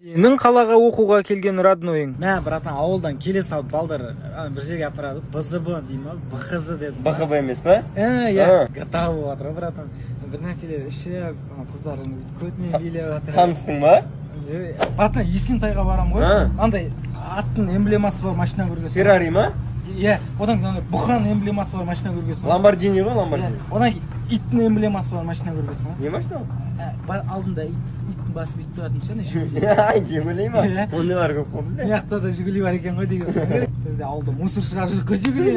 Сенің қалаға оқуға келген родноyың? Мә, братан, ауылдан келе салып балдар бір жерге апарады. БЗБ деймін, БХЗ деді. БХБ емес па? Иә, гата болып жатыр, братан. Бір нәрселер ішіп, қыздарын көтіне билеп жатыр. Таныстың ба? Братан, Есентайға барам ғой. Андай аттың эмблемасы бар машина көргенсің. Феррари ма? Иә, одан кейін бұқан эмблемасы бар машина көргенсің. Ламборджини ғой, Ламборджини. Одан иттің эмблемасы бар машина көргенсің. Не машина ол? Алдында иттің басы бүйтіп тұратын ше, Ай, Жигули ма? Ондай бар көп қой бізде. Мияқта да Жигули бар екен ғой деген. Бізде ауылда мусор шығарып жүріп қой Жигули,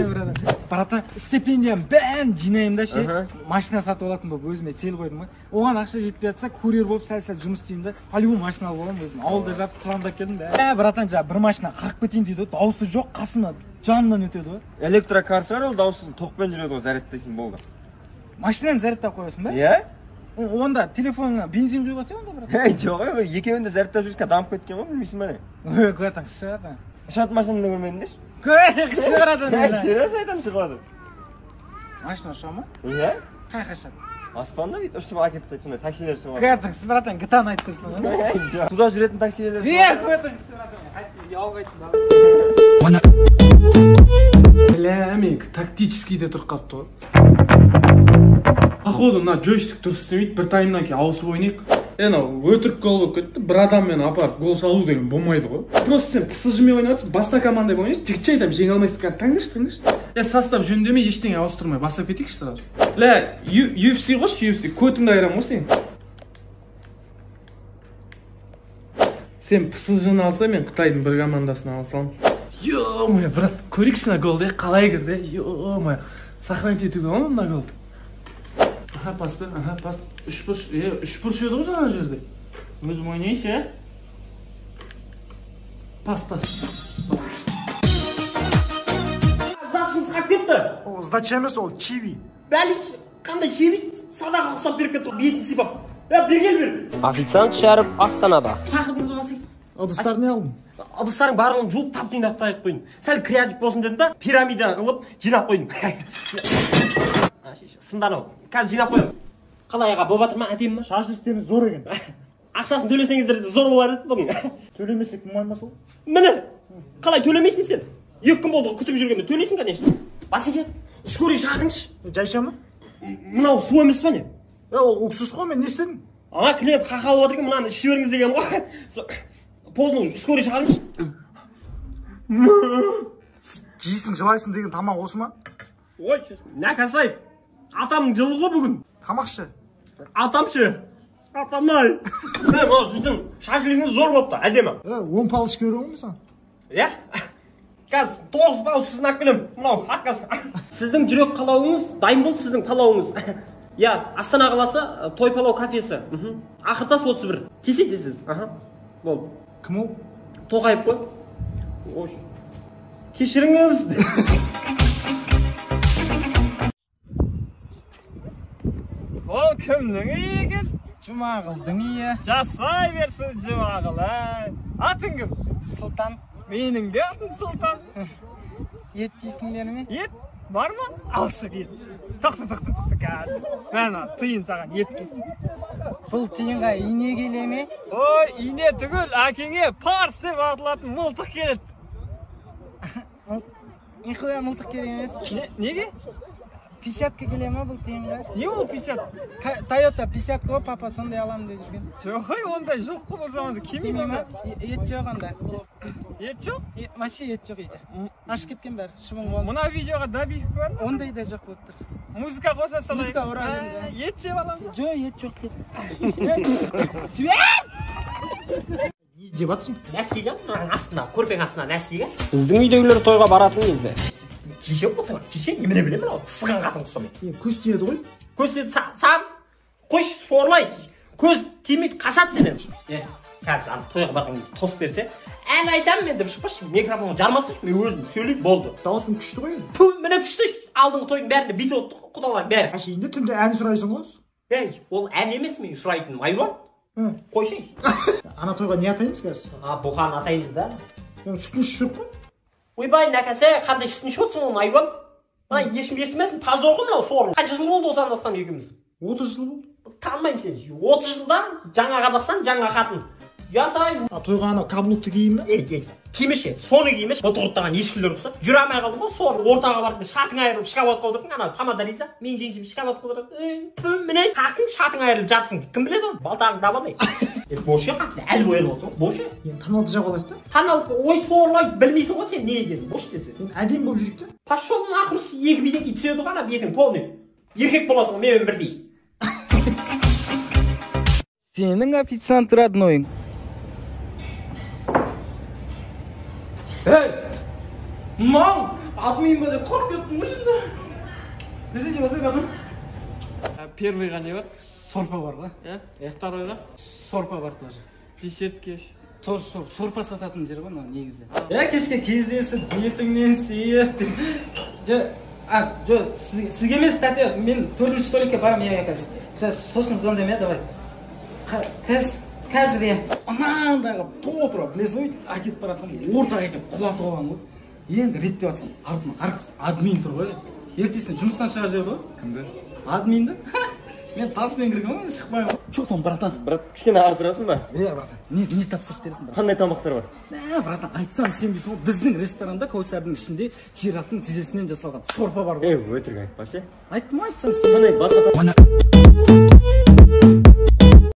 братан. Стипендиям бәрін жинаймын да ше, машина сатып алатын болып өзіме цел қойдым ғой. Оған ақша жетпей жатса, курьер болып сәл-сәл жұмыс істеймін да, по-любому машина алып аламын өзім. Ауылда жатып пландап келдім да. Братан, жаңа бір машина қағып кетейін дейді, дауысы жоқ, қасымнан жанынан өтеді ғой. Электрокар шығар, ол дауыссыз тоқпен жүреді ғой, зарядтайсың болды. Машинаны зарядтап қоясың ба? Иә? Онда телефоныңа бензин құйып алсаң онда, брат. Жоқ, екеуін де зарядтап жүрске дамып кеткен ғой, білмейсің ба не? Көтің шығады. Шат машинаны көрмедіңдер? Шығарады. Серьезно айтам шығады. Машина ұша ма? Иә? Қай қашады? Аспанда бүйтіп ұшып әкеп тастайды, сондай таксилер шығады. Көтің, братан, гтаны айтып тұрсың ғой. Туда жүретін таксилерлер шығады. Көтің, братан, қайтып Бля, мен тактический де тұрып қалыпты ғой. Походу, мына джойстик дұрыс істемейді, бір таймнан кейін ауысып ойнайық. Өтірік гол болып кетті, бір адаммен апарып гол салу деген болмайды ғой. Просто сен псжмен ойнап баста командой ойнайсың, жігітше айтамын, жеңе алмайсың. Таңдашы. Состав жөндемей, ештеңе ауыстырмай бастап кетейікші сразу. UFC қойшы, UFC, көтіңді айырамын ғой сен. Сен псжны алса, мен Қытайдың бір командасына алсам. Ё-моё, брат, көрейікші на голды, қалай кірді, ё-моё. Сохранить етуге оңы мына голды. Пас бе, пас. Үш бұрыш еді ғой жаңа жерде. Өзім ойнайшы, Пас. Здачыңыз қап кетті. Ол здача емес, ол чиви. Бәліш, қандай чиви? Садаға ұқсап беріп кетті, бетін сипап. Бергел бер. Официант Шәріп Астанада. Шақырдыңыз басың. Ыдыстар не алдың? Ыдыстардың барлығын жуып таптың ақтайық қойдың. Сәл креатив болсын дедім ба, пирамида қылып жинап қойдың. Сынданау. Қазір жинап қойдым. Қалай аға, болып жатыр ма, әдемі ма? Шаш үлкені зор екен. Ақшасын төлесеңіздер де зор болар еді бүгін. Төлемесек болмай сол? Міне, қалай төлемейсің сен? 2 күн болды күтіп жүргенде төлейсің, конечно. Басеке, скорый шақырыңызшы. Жайша ма? Мынау су емес па не? Ол уксус қой, мен не істедім? Клиент қақалып отыр екен, мынаны ішіп беріңіз деген ғой. Поздно, скорый шақырыңызшы. Жейсің, жылайсың деген тамақ осы ма? Ой, не касай. Атамның жылы ғой бүгін. Тамақшы. Атамшы. Атамай. Мынау сіздің шашылығыңыз зор болыпты, әдемі. 10 палыш көру ғой саған? Иә? Қазір 9 палыш сізін ақ келем. Мынау, атқаз. Сіздің жүрек қалауыңыз, дайын болды сіздің палауыңыз. Иә, Астана қаласы, той палау кафесі. Ақыртас 31. Кесетесіз. Болды. Кім ол? Тоқайып қой. Ой. Кешіріңіз. Ол кімнің егін? Жұмағылдың ие. Жасай берсін Жұмағыл, Атың кім? Сұлтан. Менің де атым Сұлтан. Ет жейсіңдер ме? Ет? Бар ма? Алшық ет. Тоқты қазір. Мәна, тиын саған ет кет. Бұл тиынға ине келе ме? Ой, ине түгіл, әкеңе парс деп атылатын мылтық келеді. Нихуя мылтық керек емес. Неге? 50-ка келе ме бұл тиынға? Не ол 50? Toyota 50 ғой, папа сондай аламын деп жүрген. Жоқ, ондай жоқ қой бұл заманда. Кемей ме? Ет жоқ онда. Ет жоқ? Вообще ет жоқ еді. Ашып кеткен бәрі, шыбын болды. Мына видеоға добивка бар ма? Ондай да жоқ болып тұр. Музыка қоса салайық. Музыка орайын. Ет жеп аламын. Жоқ, ет жоқ деді. Не деп атсың? Нәскиге, астына, көрпең астына нәскиге. Біздің үйдегілер тойға баратын кезде. Кеше отыр, кеше немене білемін ау, сыған қатын құсымен. Көз тиеді ғой. Көз тиеді, саған қойш, сорлай. Көз тимейді, қашады сенен. Қазір тойға барған кезде тос берсе, ән айтамын мен деп шықпашы, микрофонға жармасы, мен өзім сөйлейіп болды. Дауысың күшті ғой. Міне күшті, алдыңғы тойдың бәрінде бит отты, құдалар бәрі. Әшейінде түнде ән сұрайсың ғой. Ол ән емес мен сұрайтын, айуан. Қойшай. Ана тойға не атаймыз қазір? Бұған атаймыз да. Сүтін ішіп қой. Ойбай, нәкәсе, қандай сүтін ішіп отырсың оны, айуан? Ешкім естімесін, таза орғын мынау сорын. Қанша жыл болды отандасқан екеуміз? 30 жыл болды. Танымаймын сені. 30 жылда жаңа Қазақстан, жаңа қатын. Ятайын. Тойға ана каблукты киейін бе? Кимеші, соны кимеш. Отырықтаған ешкілер ұқсап. Жүре алмай қалдым ғой, соны ортаға барып, шатың айырылып, шкафатқа отырдың. Ана тамада Риза, мен жеңшім шкафатқа отырдың. Міне, қақтың шатың айырылып жатсың. Кім біледі оны? Балтағың табадай. Бошы қақты, әлі ойылып отырсың. Бошы. Енді таналды жап алайық та. Таналды, ой сорлай, білмейсің ғой сен не екенін. Бош десе. Енді әдем болып жүрейік та. Пошел нахуй, екі биден ит түседі ғана бетің полный. Еркек боласың, менімен бірдей. Сенің официант роднойың. Эй! Мам! Админ ба деп қорқып кеттім ғой şimdi. Десеңші осылай қадым. Первыйға не бар? Сорпа бар ғой. Второйға? Сорпа бар тоже. Беседке. Тоже сорпа сататын жер ғой мынау негізі. Кешке кездесіп, бетіңнен сүйіп. Сізге емес тәте, мен 4-ші столикке барамын қазір. Сосын звондаймын, давай. Қазір я анандағы толтыра білесің ғой, әкетіп баратқан ортаға екеп құлатып алған ғой. Енді реттеп жатсам, артыма қарқыз админ тұр ғой. Ертесіне жұмыстан шығар жер ғой. Кімді? Админді. Мен тасымен кірген ғой, шықпаймын ғой. Че там, братан? Брат, кішкене артырасың ба? Братан, не тапсырыс бересің, брат? Қандай тамақтар бар? Братан, айтсам сенбейсің ғой, біздің ресторанда Кәусардың ішінде жирафтың тізесінен жасалған сорпа бар ғой. Өтірік айтпашы. Айттым, айтсам Қандай басқа